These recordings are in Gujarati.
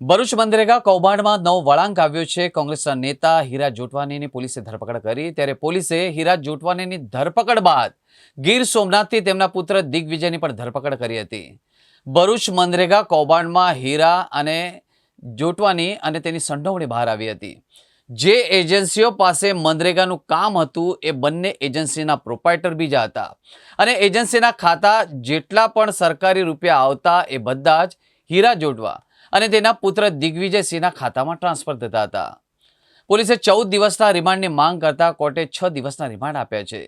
ભરૂચ મનરેગા કૌભાંડમાં નવો વળાંક આવ્યો છે। કોંગ્રેસના નેતા હીરા જોટવાનીની પોલીસે ધરપકડ કરી, ત્યારે પોલીસે હીરા જોટવાનીની ધરપકડ બાદ ગીર સોમનાથથી તેમના પુત્ર દિગ્વિજયની પણ ધરપકડ કરી હતી। ભરૂચ મનરેગા કૌભાંડમાં હીરા અને જોટવાની અને તેની સંડોવણી બહાર આવી હતી। જે એજન્સીઓ પાસે મનરેગાનું કામ હતું એ બંને એજન્સીના પ્રોપ્રાઇટર બીજા હતા અને એજન્સીના ખાતા જેટલા પણ સરકારી રૂપિયા આવતા એ બધા જ હીરા જોટવા અને તેના પુત્ર દિગ્વિજયસિંહના ખાતામાં ટ્રાન્સફર થતા હતા। પોલીસે 14 દિવસના રિમાન્ડની માંગ કરતા કોર્ટે 6 દિવસના રિમાન્ડ આપ્યા છે।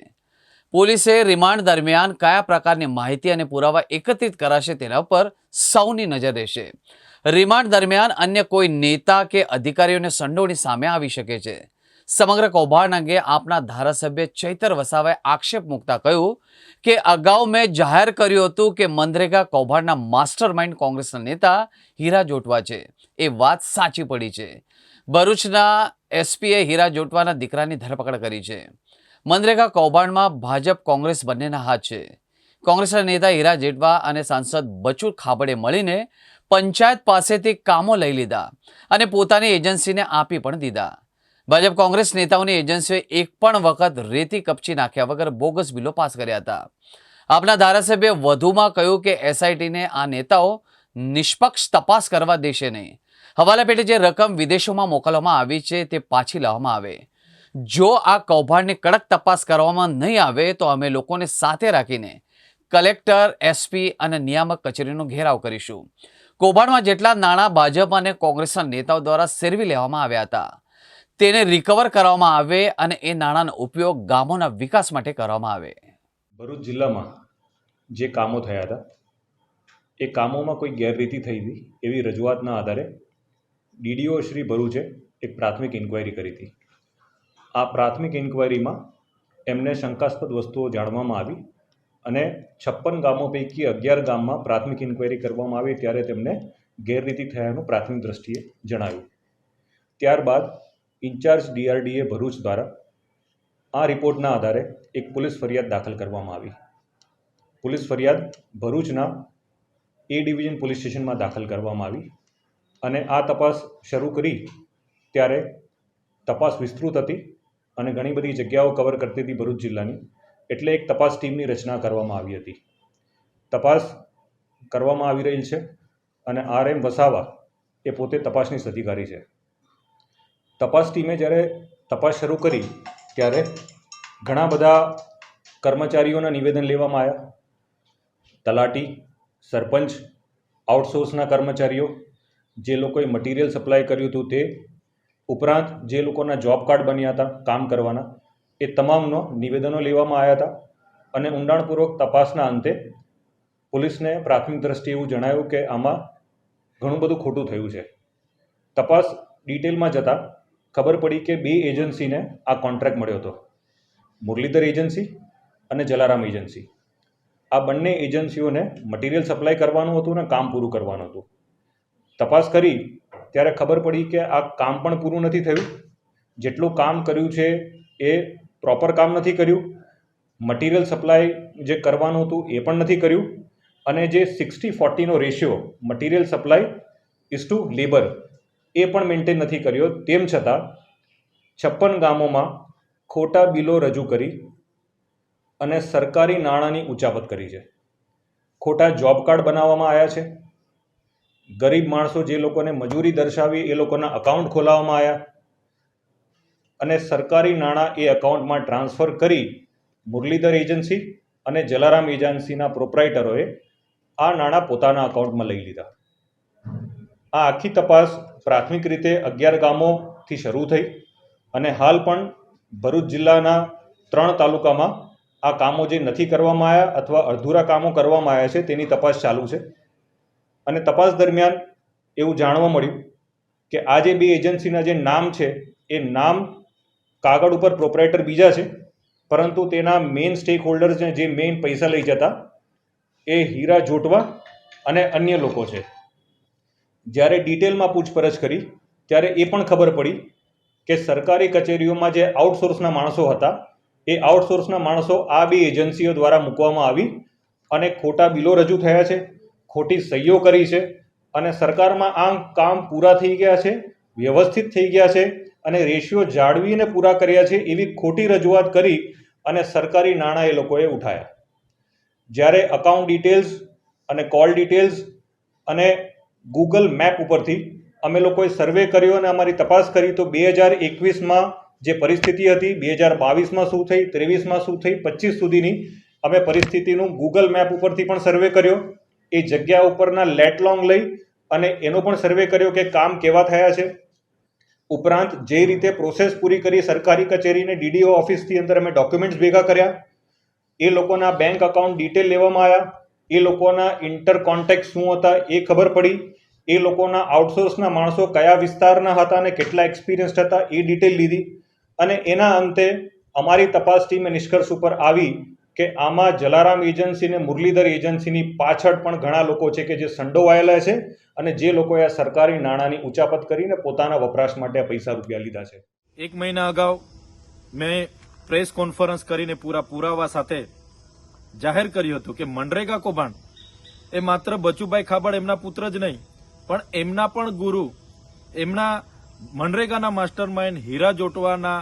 પોલીસે રિમાન્ડ દરમિયાન કયા પ્રકારની માહિતી અને પુરાવા એકત્રિત કરાશે તેના પર સૌની નજર રહેશે। રિમાન્ડ દરમિયાન અન્ય કોઈ નેતા કે અધિકારીઓને સંડોવણી સામે આવી શકે છે। સમગ્ર કૌભાંડ અંગે આપના ધારાસભ્ય ચૈતર વસાવાએ આક્ષેપ મૂકતા કહ્યું કે અગાઉ મેં જાહેર કર્યું હતું કે મનરેગા કૌભાંડના માસ્ટરમાઇન્ડ કોંગ્રેસના નેતા હીરા જોટવા છે। એ વાત સાચી પડી છે। ભરૂચના એસપીએ હીરા જોટવાના દીકરાની ધરપકડ કરી છે। મનરેગા કૌભાંડમાં ભાજપ કોંગ્રેસ બંનેના હાથ છે। કોંગ્રેસના નેતા હીરા જેઠવા અને સાંસદ બચુ ખાબડે મળીને પંચાયત પાસેથી કામો લઈ લીધા અને પોતાની એજન્સીને આપી પણ દીધા। ભાજપ કોંગ્રેસ નેતાઓની એજન્સીઓએ એક પણ વખત રેતી કપચી નાખ્યા વગર બોગસ બિલો પાસ કર્યા હતા। આપના ધારાસભ્ય વધુમાં કહ્યું કે એસઆઈટીને આ નેતાઓ નિષ્પક્ષ તપાસ કરવા દેશે નહીં। હવાલા પેટે જે રકમ વિદેશોમાં મોકલવામાં આવી છે તે પાછી લાવવામાં આવે। જો આ કૌભાંડની કડક તપાસ કરવામાં નહીં આવે તો અમે લોકોને સાથે રાખીને કલેક્ટર, એસપી અને નિયામક કચેરીનો ઘેરાવ કરીશું। કૌભાંડમાં જેટલા નાણાં ભાજપ અને કોંગ્રેસના નેતાઓ દ્વારા સેરવી લેવામાં આવ્યા હતા તેને રિકવર કરવામાં આવે અને એ નાણાંનો ઉપયોગ ગામોના વિકાસ માટે કરવામાં આવે। ભરૂચ જિલ્લામાં જે કામો થયા હતા એ કામોમાં કોઈ ગેરરીતિ થઈ હતી એવી રજૂઆતના આધારે ડીડીઓ શ્રી ભરૂચે એક પ્રાથમિક ઇન્ક્વાયરી કરી હતી। આ પ્રાથમિક ઇન્ક્વાયરીમાં એમને શંકાસ્પદ વસ્તુઓ જાણવામાં આવી અને 56 ગામો પૈકી 11 ગામમાં પ્રાથમિક ઇન્ક્વાયરી કરવામાં આવી ત્યારે તેમને ગેરરીતિ થયાનું પ્રાથમિક દ્રષ્ટિએ જણાવ્યું। ત્યારબાદ ઇન્ચાર્જ ડીઆરડીએ ભરૂચ દ્વારા આ રિપોર્ટના આધારે એક પોલીસ ફરિયાદ દાખલ કરવામાં આવી। પોલીસ ફરિયાદ ભરૂચના એ ડિવિઝન પોલીસ સ્ટેશનમાં દાખલ કરવામાં આવી અને આ તપાસ શરૂ કરી ત્યારે તપાસ વિસ્તૃત હતી અને ઘણી બધી જગ્યાઓ કવર કરતી હતી ભરૂચ જિલ્લાની, એટલે એક તપાસ ટીમની રચના કરવામાં આવી હતી। તપાસ કરવામાં આવી રહી છે અને RM વસાવા એ પોતે તપાસનીશ અધિકારી છે। તપાસ ટીમે જ્યારે તપાસ શરૂ કરી ત્યારે ઘણા બધા કર્મચારીઓના નિવેદન લેવામાં આવ્યા। તલાટી, સરપંચ, આઉટસોર્સના કર્મચારીઓ, જે લોકોએ મટીરિયલ સપ્લાય કર્યું હતું તે ઉપરાંત જે લોકોના જોબ કાર્ડ બન્યા હતા કામ કરવાના એ તમામનો નિવેદનો લેવામાં આવ્યા હતા અને ઊંડાણપૂર્વક તપાસના અંતે પોલીસને પ્રાથમિક દ્રષ્ટિએ એવું જણાયું કે આમાં ઘણું બધું ખોટું થયું છે। તપાસ ડિટેલમાં જતાં ખબર પડી કે 2 એજન્સીને આ કોન્ટ્રાક્ટ મળ્યો હતો, મુરલીધર એજન્સી અને જલારામ એજન્સી। આ બંને એજન્સીઓને મટીરિયલ સપ્લાય કરવાનું હતું અને કામ પૂરું કરવાનું હતું। તપાસ કરી ત્યારે ખબર પડી કે આ કામ પણ પૂરું નથી થયું, જેટલું કામ કર્યું છે એ પ્રોપર કામ નથી કર્યું, મટીરિયલ સપ્લાય જે કરવાનું હતું એ પણ નથી કર્યું અને જે 60-40નો ratio material supply is to labour એ પણ મેન્ટેન નથી કર્યો। તેમ છતાં 56 ગામોમાં ખોટા બિલો રજૂ કરી અને સરકારી નાણાંની ઉચાપત કરી છે। ખોટા જોબ કાર્ડ બનાવવામાં આવ્યા છે। ગરીબ માણસો જે લોકોને મજૂરી દર્શાવી એ લોકોના અકાઉન્ટ ખોલાવવામાં આવ્યા અને સરકારી નાણાં એ અકાઉન્ટમાં ટ્રાન્સફર કરી મુરલીધર એજન્સી અને જલારામ એજન્સીના પ્રોપ્રાઇટરોએ આ નાણાં પોતાના અકાઉન્ટમાં લઈ લીધા। આ આખી તપાસ પ્રાથમિક રીતે 11 ગામોથી શરૂ થઈ અને હાલ પણ ભરૂચ જિલ્લાના 3 તાલુકામાં આ કામો જે નથી કરવામાં આવ્યા અથવા અધૂરા કામો કરવામાં આવ્યા છે તેની તપાસ ચાલુ છે અને તપાસ દરમિયાન એવું જાણવા મળ્યું કે આ જે 2 એજન્સીના જે નામ છે એ નામ કાગળ ઉપર પ્રોપ્રાઇટર બીજા છે, પરંતુ તેના મેઇન સ્ટેક હોલ્ડર્સને જે મેઇન પૈસા લઈ જતા એ હીરા જોટવા અને અન્ય લોકો છે। જ્યારે ડિટેલમાં પૂછપરછ કરી ત્યારે એ પણ ખબર પડી કે સરકારી કચેરીઓમાં જે આઉટસોર્સના માણસો હતા એ આઉટસોર્સના માણસો આ 2 એજન્સીઓ દ્વારા મૂકવામાં આવી અને ખોટા બિલો રજૂ થયા છે, ખોટી સહીઓ કરી છે અને સરકારમાં આ કામ પૂરા થઈ ગયા છે, વ્યવસ્થિત થઈ ગયા છે અને રેશિયો જાળવીને પૂરા કર્યા છે એવી ખોટી રજૂઆત કરી અને સરકારી નાણાં એ લોકોએ ઉઠાયા. જ્યારે અકાઉન્ટ ડિટેલ્સ અને કોલ ડિટેલ્સ અને ગૂગલ મેપ ઉપરથી અમે લોકોએ સર્વે કર્યો અને અમારી તપાસ કરી તો 2021માં જે પરિસ્થિતિ હતી, 2022માં શું થઈ, 23માં શું થઈ, 25 સુધીની અમે પરિસ્થિતિનું ગૂગલ મેપ ઉપરથી પણ સર્વે કર્યો. એ જગ્યા ઉપરના લેટલોંગ લઈ અને એનો પણ સર્વે કર્યો કે કામ કેવા થયા છે. ઉપરાંત જે રીતે પ્રોસેસ પૂરી કરી સરકારી કચેરીને ડીડીઓ ઓફિસથી અંદર અમે ડોક્યુમેન્ટ્સ ભેગા કર્યા, એ લોકોના બેંક અકાઉન્ટ ડિટેલ લેવામાં આવ્યા, એ લોકોના ઇન્ટર કોન્ટેક્ટ શું હતા એ ખબર પડી, એ લોકોના આઉટસોર્સના માણસો કયા વિસ્તારના હતા અને કેટલા એક્સપિરિયન્સ હતા એ ડિટેલ લીધી અને એના અંતે અમારી તપાસ ટીમે નિષ્કર્ષ ઉપર આવી કે આમાં જલારામ એજન્સી અને મુરલીધર એજન્સીની પાછળ પણ ઘણા લોકો છે કે જે સંડોવાયેલા છે અને જે લોકોએ આ સરકારી નાણાંની ઉચાપત કરીને પોતાના વપરાશ માટે આ પૈસા રૂપિયા લીધા છે. 1 મહિના અગાઉ મેં પ્રેસ કોન્ફરન્સ કરીને પૂરા પુરાવા સાથે જાહેર કર્યું હતું કે મનરેગા કૌભાંડ એ માત્ર બચુભાઈ ખાબડ એમના પુત્ર જ નહીં પણ એમના પણ ગુરુ, એમના મનરેગાના માસ્ટર માઇન્ડ હીરા જોટવાના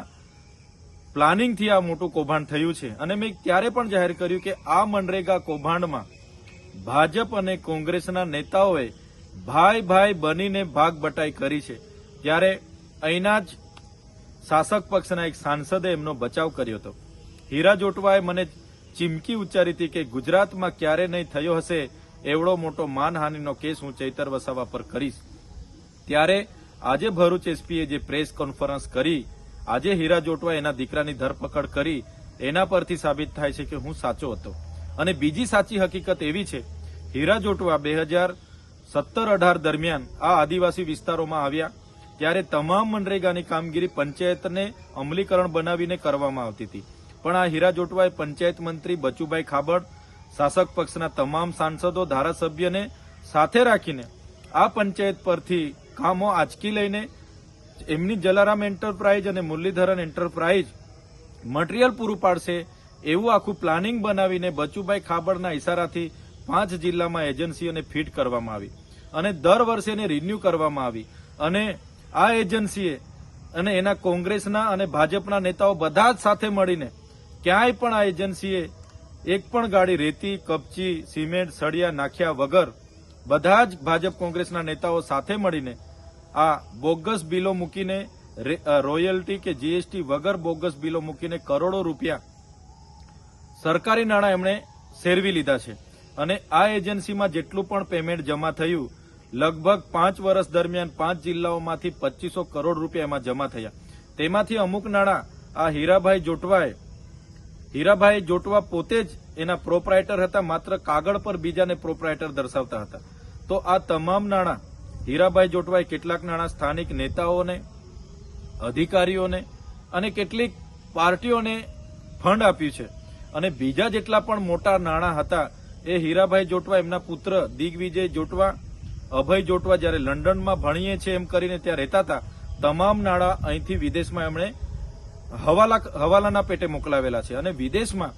પ્લાનિંગથી આ મોટું કૌભાંડ થયું છે. અને મેં ત્યારે પણ જાહેર કર્યું કે આ મનરેગા કૌભાંડમાં ભાજપ અને કોંગ્રેસના નેતાઓએ ભાઈ ભાઈ બનીને ભાગ બટાઈ કરી છે. ત્યારે અહીંના જ શાસક પક્ષના એક સાંસદે એમનો બચાવ કર્યો હતો. હીરા જોટવાએ મને ચીમકી ઉચ્ચારી હતી કે ગુજરાતમાં ક્યારે નહીં થયો હશે એવડો મોટો માનહાનિનો કેસ હું ચૈતર વસાવા પર કરીશ. ત્યારે આજે ભરૂચ એસપીએ જે પ્રેસ કોન્ફરન્સ કરી, આજે હીરા જોટવા એના દીકરાની ધરપકડ કરી, એના પરથી સાબિત થાય છે કે હું સાચો હતો. અને બીજી સાચી હકીકત એવી છે, હીરા જોટવા 2017-18 દરમિયાન આ આદિવાસી વિસ્તારોમાં આવ્યા ત્યારે તમામ મનરેગાની કામગીરી પંચાયતને અમલીકરણ બનાવીને કરવામાં આવતી હતી. પણ આ હીરા જોટવાએ પંચાયત મંત્રી બચુભાઈ ખાબડ, શાસક પક્ષના તમામ સાંસદો, ધારાસભ્યને સાથે રાખીને આ પંચાયત પરથી કામો આંચકી લઈને એમની જલારામ એન્ટરપ્રાઇઝ અને મુરલીધરન એન્ટરપ્રાઇઝ મટીરીયલ પૂરું પાડશે એવું આખું પ્લાનિંગ બનાવીને બચુભાઈ ખાબડના ઇશારાથી 5 જિલ્લામાં એજન્સીઓને ફીટ કરવામાં આવી અને દર વર્ષે એને રિન્યુ કરવામાં આવી. અને આ એજન્સીએ અને એના કોંગ્રેસના અને ભાજપના નેતાઓ બધા જ સાથે મળીને ક્યાંય પણ આ એજન્સીએ એક પણ ગાડી રેતી, કપચી, સિમેન્ટ, સળિયા નાખ્યા વગર બધા જ ભાજપ કોંગ્રેસના નેતાઓ સાથે મળીને આ બોગસ બિલો મૂકીને રોયલ્ટી કે જીએસટી વગર બોગસ બિલો મૂકીને કરોડો રૂપિયા સરકારી નાણાં એમણે સેરવી લીધા છે. અને આ એજન્સીમાં જેટલું પણ પેમેન્ટ જમા થયું લગભગ 5 વર્ષ દરમિયાન 5 જિલ્લાઓમાંથી 2500 કરોડ રૂપિયા એમાં જમા થયા. તેમાંથી અમુક નાણાં આ હીરાભાઈ જોટવા પોતે જ એના પ્રોપરાઇટર હતા, માત્ર કાગળ પર બીજાને પ્રોપરાઇટર દર્શાવતા હતા. તો આ તમામ નાણાં હીરાભાઈ જોટવાએ કેટલાક નાણાં સ્થાનિક નેતાઓને, અધિકારીઓને અને કેટલીક પાર્ટીઓને ફંડ આપ્યું છે. અને બીજા જેટલા પણ મોટા નાણાં હતા એ હીરાભાઈ જોટવા, એમના પુત્ર દિગ્વિજય જોટવા, અભય જોટવા જ્યારે લંડનમાં ભણીએ છે એમ કરીને ત્યાં રહેતા હતા, તમામ નાણાં અહીંથી વિદેશમાં એમણે હવાલાના પેટે મોકલાવેલા છે. અને વિદેશમાં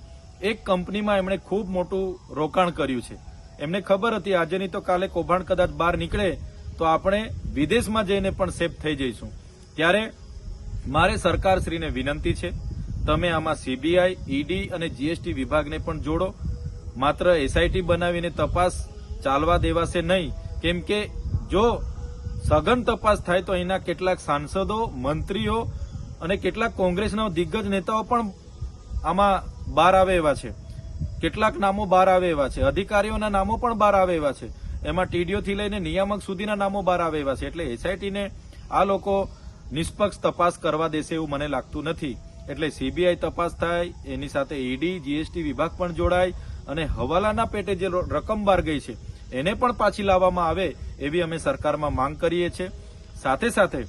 એક કંપનીમાં એમણે ખૂબ મોટું રોકાણ કર્યું છે. એમને ખબર હતી આજે નહીં તો કાલે કૌભાંડ કદાચ બહાર નીકળે તો આપણે વિદેશમાં જઈને પણ સેફ થઈ જઈશું. ત્યારે મારે સરકારશ્રીને વિનંતી છે, તમે આમાં સીબીઆઈ, ઈડી અને જીએસટી વિભાગને પણ જોડો. માત્ર એસઆઈટી બનાવીને તપાસ ચાલવા દેવાશે નહીં, કેમ કે જો સઘન તપાસ થાય તો અહીંના કેટલાક સાંસદો, મંત્રીઓ અને કેટલાક કોંગ્રેસના દિગ્ગજ નેતાઓ પણ આમાં બહાર આવે એવા છે. કેટલાક નામો બહાર આવે એવા છે, અધિકારીઓના નામો પણ બહાર આવે એવા છે. એમાં ટીડીઓથી લઈને નિયામક સુધીના નામો બહાર આવે એવા છે. એટલે એસઆઈટીને આ લોકો નિષ્પક્ષ તપાસ કરવા દેશે એવું મને લાગતું નથી. એટલે સીબીઆઈ તપાસ થાય, એની સાથે ઈડી, જીએસટી વિભાગ પણ જોડાય અને હવાલાના પેટે જે રકમ બહાર ગઈ છે એને પણ પાછી લાવવામાં આવે એવી અમે સરકારમાં માંગ કરીએ છીએ. સાથે સાથે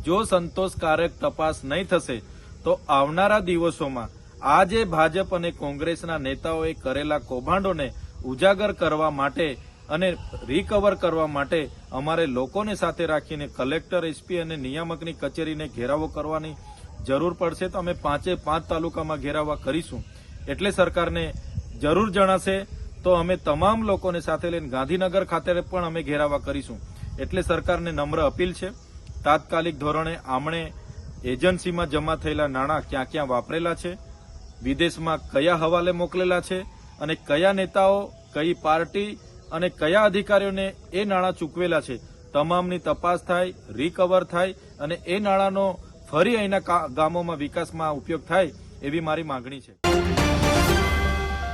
જો સંતોષકારક તપાસ નહીં થશે તો આવનારા દિવસોમાં આ જે ભાજપ અને કોંગ્રેસના નેતાઓએ કરેલા કૌભાંડોને ઉજાગર કરવા માટે અને રિકવર કરવા માટે અમારે લોકોને સાથે રાખીને કલેક્ટર, એસપી અને નિયામકની કચેરીને ઘેરાવો કરવાની જરૂર પડશે. તો અમે 5 તાલુકામાં ઘેરાવા કરીશું એટલે સરકારને જરૂર જણાશે તો અમે તમામ લોકોને સાથે લઈને ગાંધીનગર ખાતે પણ અમે ઘેરાવા કરીશું. એટલે સરકારને નમ્ર અપીલ છે, તાત્કાલિક ધોરણે આમણે એજન્સીમાં જમા થયેલા નાણાં ક્યાં ક્યાં વાપરેલા છે, વિદેશમાં કયા હવાલે મોકલેલા છે અને કયા નેતાઓ, કઈ પાર્ટી અને કયા અધિકારીઓને એ નાણાં ચૂકવેલા છે, તમામની તપાસ થાય, રિકવર થાય અને એ નાણાંનો ફરી અહીંના ગામોમાં વિકાસમાં ઉપયોગ થાય એવી મારી માંગણી છે.